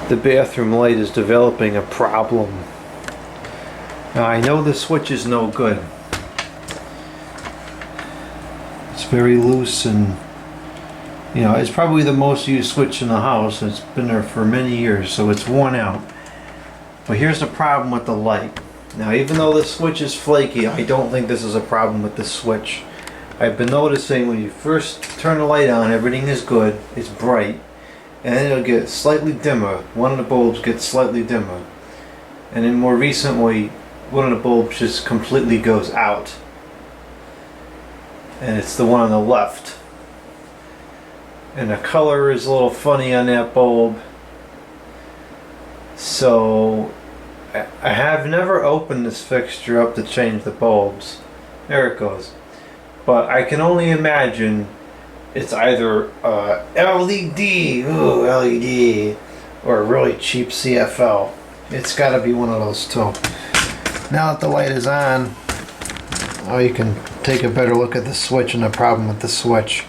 the bathroom light is developing a problem. Now I know the switch is no good. It's very loose, and you know, it's probably the most used switch in the house. It's been there for many years, so it's worn out. But here's the problem with the light. Now, even though this switch is flaky, I don't think this is a problem with this switch. I've been noticing when you first turn the light on, everything is good, it's bright, and then it'll get slightly dimmer. One of the bulbs gets slightly dimmer. And then more recently, one of the bulbs just completely goes out. And it's the one on the left. And the color is a little funny on that bulb. So I have never opened this fixture up to change the bulbs. There it goes. But I can only imagine it's either LED, ooh, LED, or a really cheap CFL. It's got to be one of those two. Now that the light is on, oh, you can take a better look at the switch and the problem with the switch.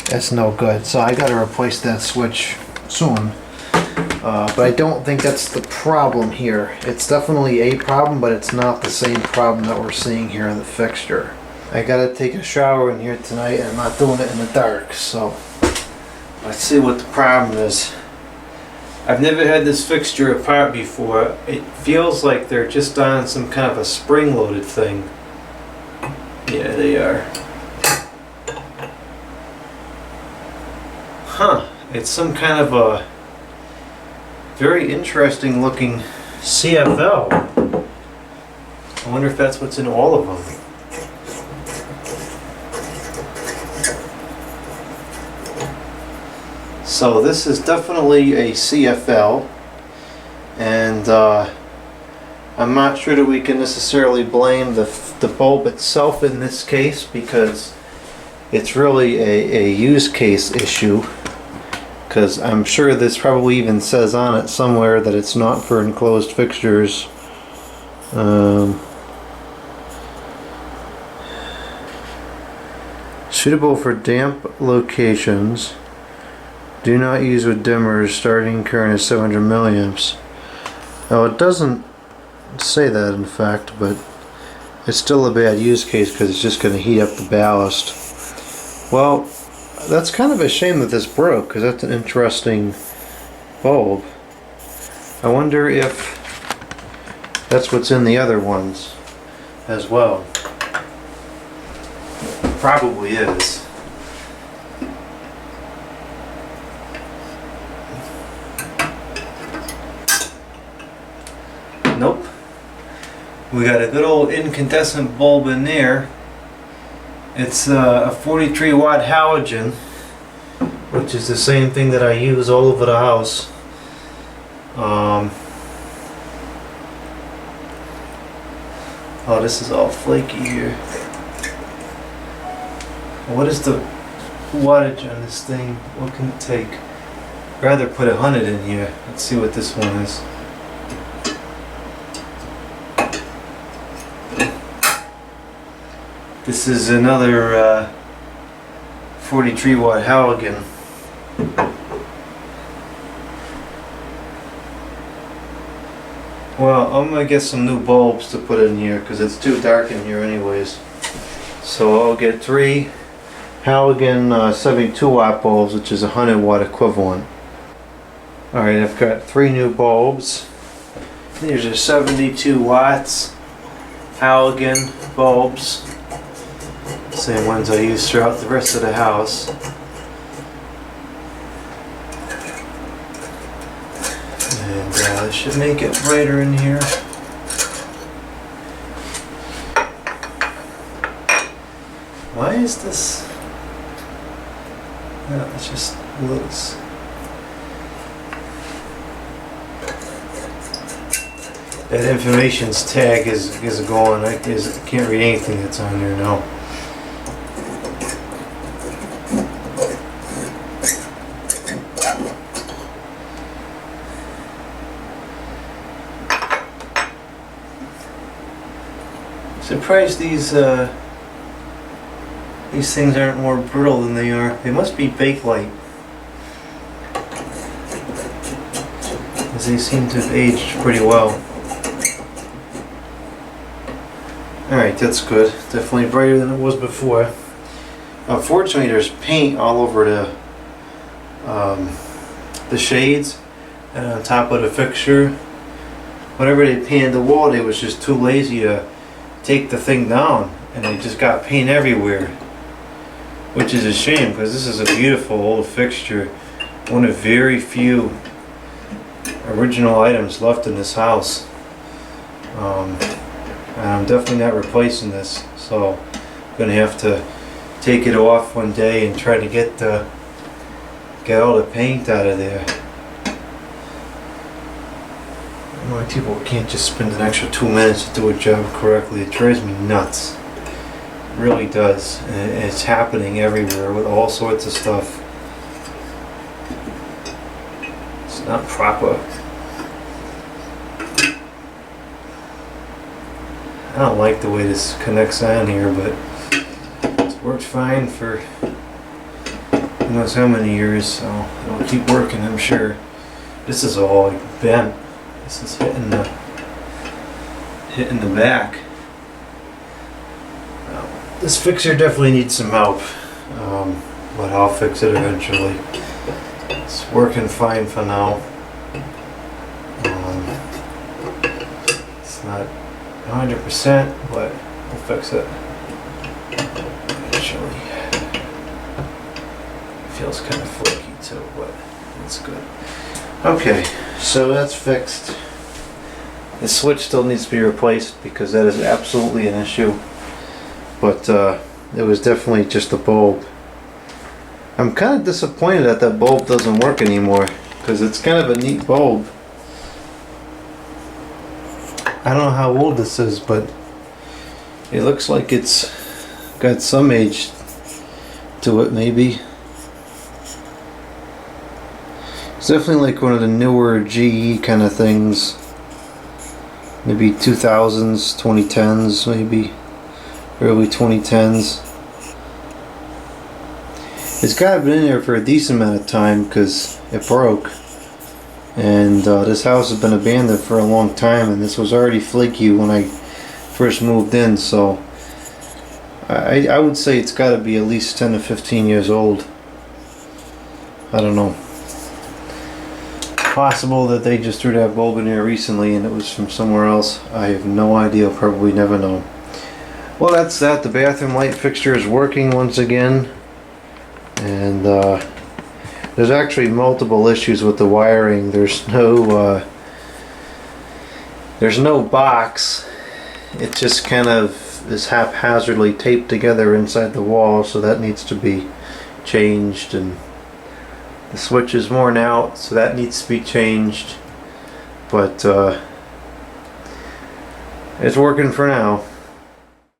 That's no good, so I got to replace that switch soon. But I don't think that's the problem here. It's definitely a problem, but it's not the same problem that we're seeing here in the fixture. I gotta take a shower in here tonight, and I'm not doing it in the dark, so let's see what the problem is. I've never had this fixture apart before. It feels like they're just on some kind of a spring-loaded thing. Yeah, they are. Huh, it's some kind of a very interesting looking CFL. I wonder if that's what's in all of them. So this is definitely a CFL, and I'm not sure that we can necessarily blame the bulb itself in this case, because it's really a use case issue. Because I'm sure this probably even says on it somewhere that it's not for enclosed fixtures. Suitable for damp locations. Do not use with dimmers. Starting current is 700 milliamps. Now it doesn't say that in fact, but it's still a bad use case because it's just going to heat up the ballast. Well, that's kind of a shame that this broke, because that's an interesting bulb. I wonder if that's what's in the other ones as well. Probably is. Nope. We got a good old incandescent bulb in there. It's a 43 watt halogen, which is the same thing that I use all over the house. Oh, this is all flaky here. What is the wattage on this thing? What can it take? I'd rather put 100 in here. Let's see what this one is. This is another 43 watt halogen. Well, I'm gonna get some new bulbs to put in here because it's too dark in here anyways. So I'll get 3 halogen 72 watt bulbs, which is 100 watt equivalent. Alright, I've got 3 new bulbs. These are 72 watts halogen bulbs. Same ones I use throughout the rest of the house. And this should make it brighter in here. Why is this? No, it's just loose. That information's tag is gone. I can't read anything that's on there now. Surprised these things aren't more brittle than they are. They must be Bakelite. because they seem to have aged pretty well. Alright, that's good. Definitely brighter than it was before. Unfortunately, there's paint all over the shades and on top of the fixture. Whenever they painted the wall, they was just too lazy to take the thing down, and they just got paint everywhere, which is a shame because this is a beautiful old fixture, one of very few original items left in this house. And I'm definitely not replacing this, so I'm gonna have to take it off one day and try to get all the paint out of there. Why people can't just spend an extra 2 minutes to do a job correctly? It drives me nuts. It really does. And it's happening everywhere with all sorts of stuff. It's not proper. I don't like the way this connects on here, but it's worked fine for who knows how many years, so it'll keep working, I'm sure. This is all like bent. This is hitting the back. This fixture definitely needs some help, but I'll fix it eventually. It's working fine for now. It's not 100%, but we'll fix it eventually. Feels kind of flaky too, but it's good. Okay, so that's fixed. The switch still needs to be replaced because that is absolutely an issue. But it was definitely just a bulb. I'm kind of disappointed that that bulb doesn't work anymore because it's kind of a neat bulb. I don't know how old this is, but it looks like it's got some age to it, maybe. It's definitely like one of the newer GE kind of things. Maybe 2000s, 2010s, maybe early 2010s. It's got to be in there for a decent amount of time because it broke. And this house has been abandoned for a long time, and this was already flaky when I first moved in, so I would say it's got to be at least 10 to 15 years old. I don't know. Possible that they just threw that bulb in there recently and it was from somewhere else. I have no idea, probably never know. Well, that's that. The bathroom light fixture is working once again, and there's actually multiple issues with the wiring. There's no box. It just kind of is haphazardly taped together inside the wall, so that needs to be changed. And the switch is worn out, so that needs to be changed. But it's working for now.